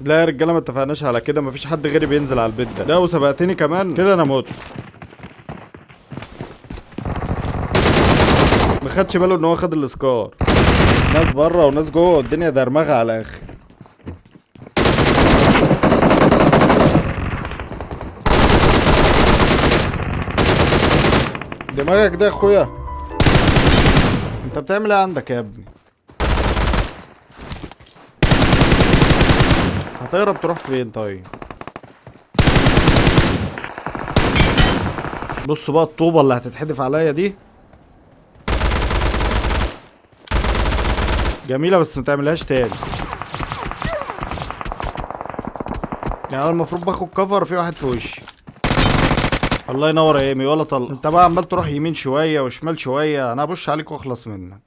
لا يا رجاله ما اتفقناش على كده، مفيش حد غيري بينزل على البيت ده. لا وسبقتني كمان كده انا موت. ما خدش باله ان هو خد الاسكار. ناس بره وناس جوه، الدنيا درمغه على الاخر. دماغك ده يا اخويا. انت بتعمل ايه عندك يا ابني؟ هتهرب تروح فين طيب؟ بص بقى الطوبه اللي هتتحدف عليا دي جميله، بس ما تعملهاش تاني. يعني انا المفروض باخد كفر في واحد في وشي. الله ينور يا ايمي ولا طلق. انت بقى عمال تروح يمين شويه وشمال شويه، انا هبش عليك واخلص منك.